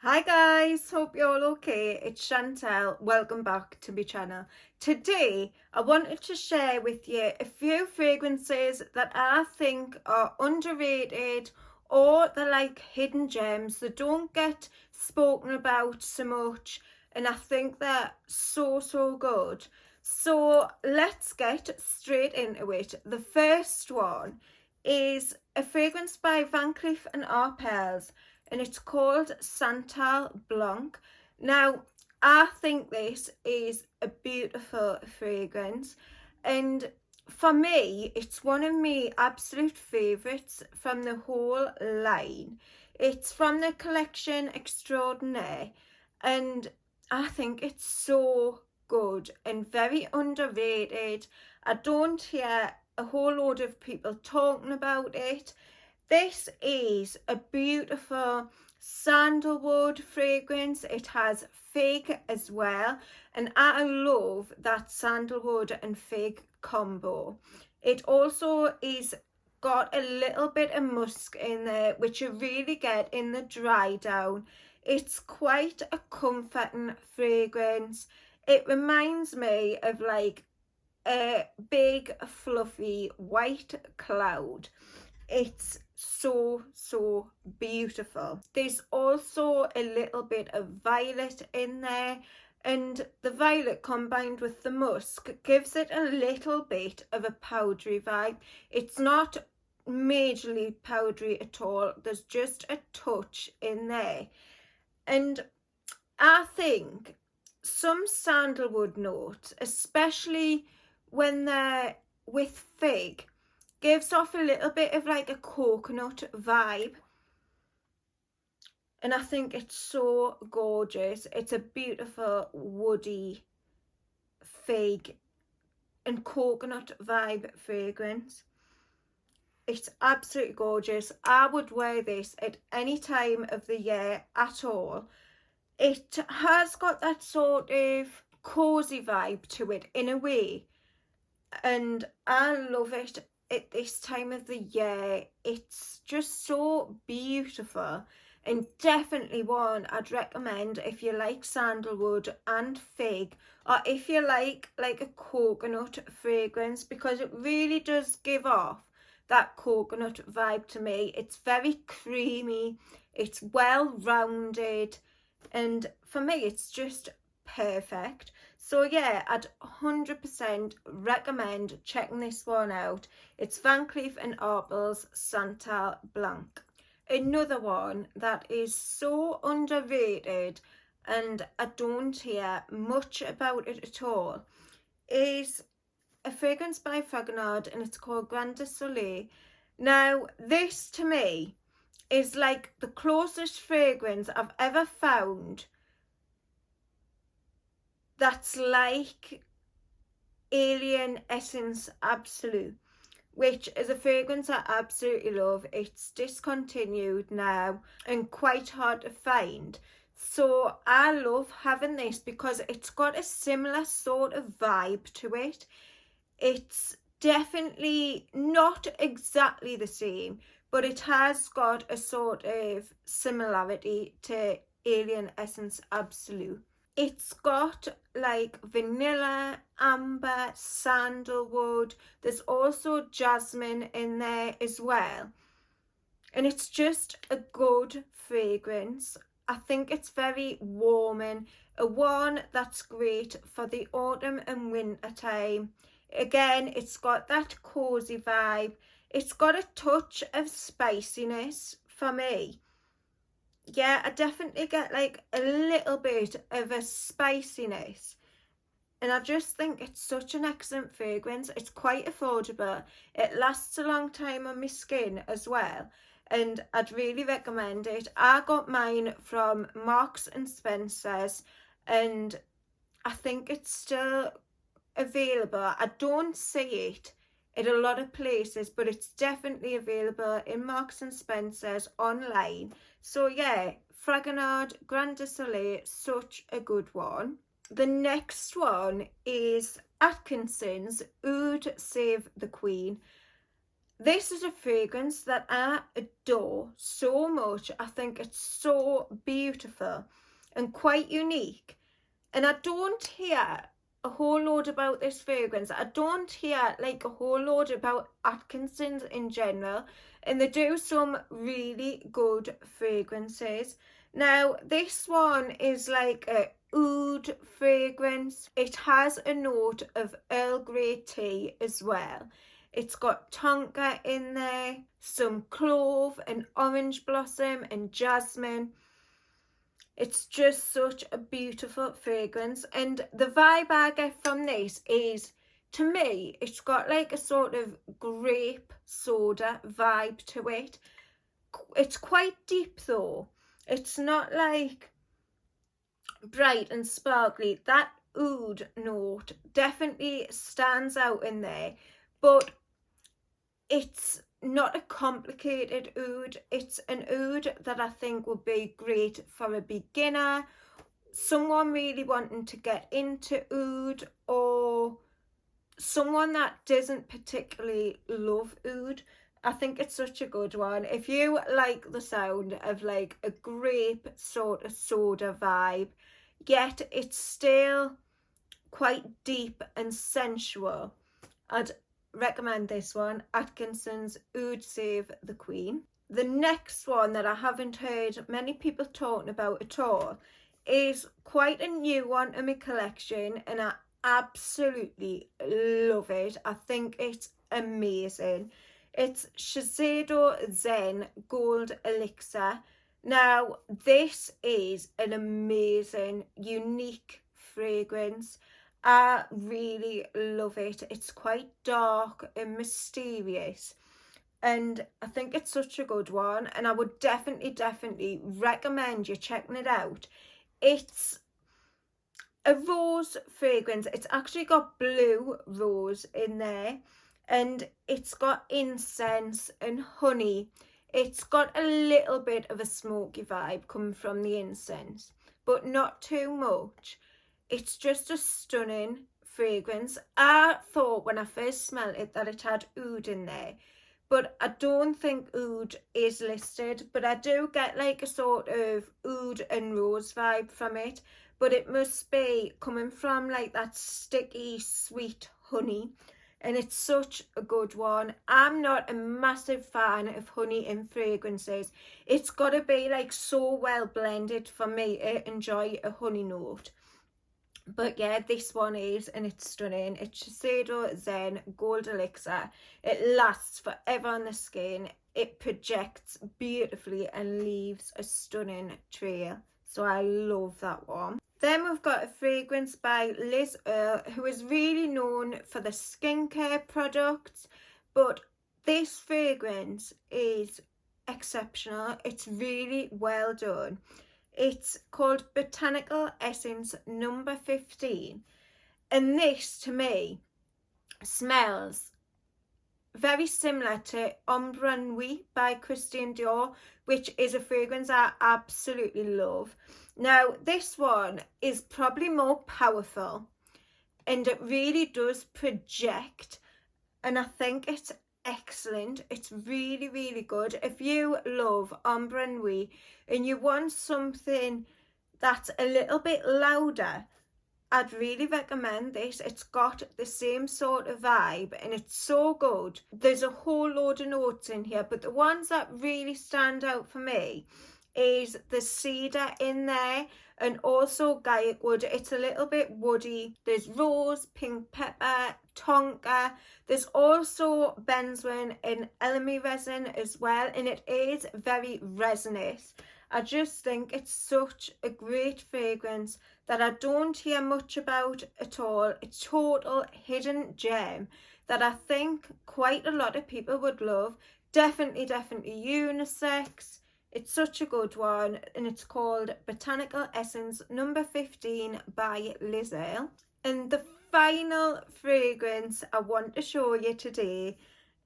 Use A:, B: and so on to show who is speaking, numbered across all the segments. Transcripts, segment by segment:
A: Hi guys, hope you're all okay. It's Chantal. Welcome back to my channel. Today I wanted to share with you a few fragrances that I think are underrated, or they're like hidden gems that don't get spoken about so much, and I think they're so good. So let's get straight into it. The first one is a fragrance by Cleef and Arpels, and it's called Santal Blanc. Now, I think this is a beautiful fragrance, and for me, it's one of my absolute favourites from the whole line. It's from the collection Extraordinaire, and I think it's so good and very underrated. I don't hear a whole load of people talking about it. This is a beautiful sandalwood fragrance. It has fig as well, and I love that sandalwood and fig combo. It also is got a little bit of musk in there, which you really get in the dry down. It's quite a comforting fragrance. It reminds me of like a big fluffy white cloud. It's so beautiful. There's also a little bit of violet in there, and the violet combined with the musk gives it a little bit of a powdery vibe. It's not majorly powdery at all, there's just a touch in there. And I think some sandalwood notes, especially when they're with fig, gives off a little bit of like a coconut vibe, and I think it's so gorgeous. It's a beautiful woody fig and coconut vibe fragrance. It's absolutely gorgeous. I would wear this at any time of the year at all. It has got that sort of cozy vibe to it in a way, and I love it at this time of the year. It's just so beautiful, and definitely one I'd recommend if you like sandalwood and fig, or if you like a coconut fragrance, because it really does give off that coconut vibe to me. It's very creamy, it's well rounded, and for me it's just perfect. So yeah, I'd 100% recommend checking this one out. It's Van Cleef and Arpels Santal Blanc. Another one that is so underrated and I don't hear much about it at all is a fragrance by Fragonard, and it's called Grande Soleil. Now this to me is like the closest fragrance I've ever found that's like Alien Essence Absolute, which is a fragrance I absolutely love. It's discontinued now and quite hard to find, so I love having this because it's got a similar sort of vibe to it. It's definitely not exactly the same, but it has got a sort of similarity to Alien Essence Absolute. It's got like vanilla, amber, sandalwood. There's also jasmine in there as well. And it's just a good fragrance. I think it's very warming, a one that's great for the autumn and winter time. Again, it's got that cozy vibe. It's got a touch of spiciness for me. Yeah, I definitely get like a little bit of a spiciness, and I just think it's such an excellent fragrance. It's quite affordable, it lasts a long time on my skin as well, and I'd really recommend it. I got mine from Marks and Spencer's, and I think it's still available. I don't see it at a lot of places, but it's definitely available in Marks and Spencer's online. So yeah, Fragonard Grande Soleil, such a good one. The next one is Atkinsons Oud Save the Queen. This is a fragrance that I adore so much. I think it's so beautiful and quite unique. And I don't hear a whole load about this fragrance. I don't hear like a whole load about Atkinsons in general. And they do some really good fragrances. Now, this one is like a oud fragrance. It has a note of Earl Grey tea as well. It's got tonka in there, some clove and orange blossom and jasmine. It's just such a beautiful fragrance, and the vibe I get from this is, to me, it's got like a sort of grape soda vibe to it. It's quite deep though. It's not like bright and sparkly. That oud note definitely stands out in there, but it's not a complicated oud. It's an oud that I think would be great for a beginner, someone really wanting to get into oud, or someone that doesn't particularly love oud. I think it's such a good one. If you like the sound of like a grape sort of soda vibe, yet it's still quite deep and sensual, I'd recommend this one, Atkinsons Oud Save the Queen. The next one that I haven't heard many people talking about at all is quite a new one in my collection, and I absolutely love it. I think it's amazing. It's Shiseido Zen Gold Elixir. Now, this is an amazing, unique fragrance. I really love it. It's quite dark and mysterious, and I think it's such a good one, and I would definitely recommend you checking it out. It's a rose fragrance. It's actually got blue rose in there, and it's got incense and honey. It's got a little bit of a smoky vibe coming from the incense, but not too much. It's just a stunning fragrance. I thought when I first smelled it that it had oud in there, but I don't think oud is listed, but I do get like a sort of oud and rose vibe from it, but it must be coming from like that sticky sweet honey, and it's such a good one. I'm not a massive fan of honey in fragrances. It's got to be like so well blended for me to enjoy a honey note. But yeah, this one is, and it's stunning. It's Shiseido Zen Gold Elixir. It lasts forever on the skin. It projects beautifully and leaves a stunning trail. So I love that one. Then we've got a fragrance by Earle, who is really known for the skincare products. But this fragrance is exceptional. It's really well done. It's called Botanical Essence number 15. And this, to me, smells very similar to Ombre Nuit by Christian Dior, which is a fragrance I absolutely love. Now, this one is probably more powerful, and it really does project, and I think it's excellent. It's really good. If you love Ombre Nuit and you want something that's a little bit louder, I'd really recommend this. It's got the same sort of vibe, and it's so good. There's a whole load of notes in here, but the ones that really stand out for me is the cedar in there, and also Gaiac wood. It's a little bit woody. There's rose, pink pepper, tonka. There's also benzoin and elemi resin as well, and it is very resinous. I just think it's such a great fragrance that I don't hear much about at all. It's a total hidden gem that I think quite a lot of people would love. Definitely unisex. It's such a good one, and it's called Botanical Essence number 15 by Earle. And the final fragrance I want to show you today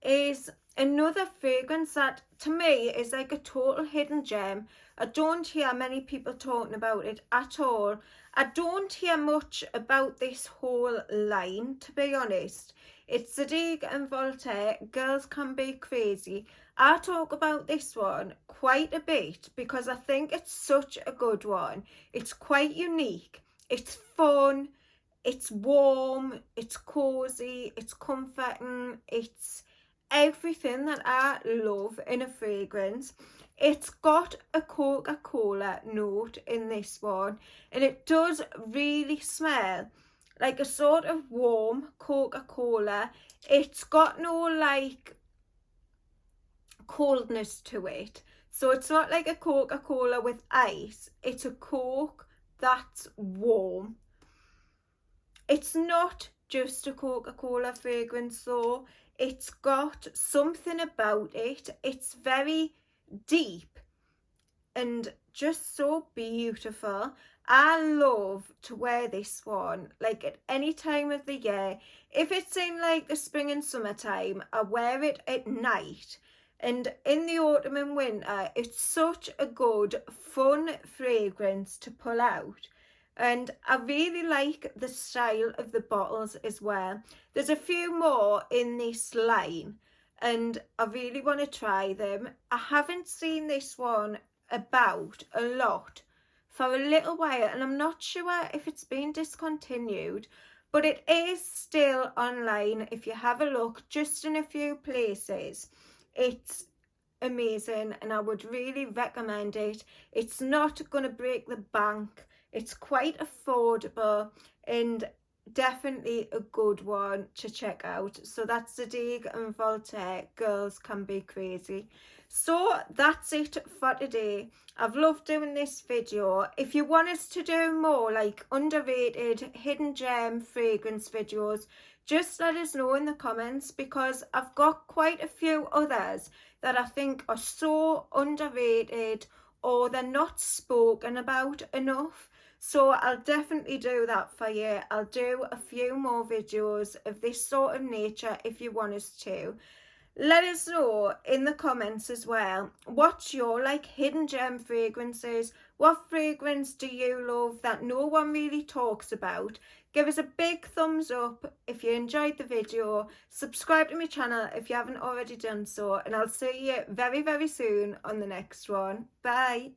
A: is another fragrance that to me is like a total hidden gem. I don't hear many people talking about it at all. I don't hear much about this whole line, to be honest. It's Zadig and Voltaire, Girls Can Be Crazy. I talk about this one quite a bit because I think it's such a good one. It's quite unique, it's fun, it's warm, it's cozy, it's comforting, it's everything that I love in a fragrance. It's got a Coca-Cola note in this one, and it does really smell like a sort of warm Coca-Cola. It's got no like coldness to it, so it's not like a Coca-Cola with ice. It's a Coke that's warm. It's not just a Coca-Cola fragrance though. It's got something about it. It's very deep and just so beautiful. I love to wear this one like at any time of the year. If it's in like the spring and summertime, I wear it at night. And in the autumn and winter, it's such a good, fun fragrance to pull out. And I really like the style of the bottles as well. There's a few more in this line and I really want to try them. I haven't seen this one about a lot for a little while, and I'm not sure if it's been discontinued, but it is still online if you have a look, just in a few places. It's amazing and I would really recommend it. It's not going to break the bank. It's quite affordable and definitely a good one to check out. So that's Zadig and Voltaire, Girls Can Be Crazy. So that's it for today. I've loved doing this video. If you want us to do more like underrated hidden gem fragrance videos, just let us know in the comments, because I've got quite a few others that I think are so underrated or they're not spoken about enough. So I'll definitely do that for you. I'll do a few more videos of this sort of nature if you want us to. Let us know in the comments as well, what's your like hidden gem fragrances? What fragrance do you love that no one really talks about? Give us a big thumbs up if you enjoyed the video. Subscribe to my channel if you haven't already done so, and I'll see you very, very soon on the next one. Bye.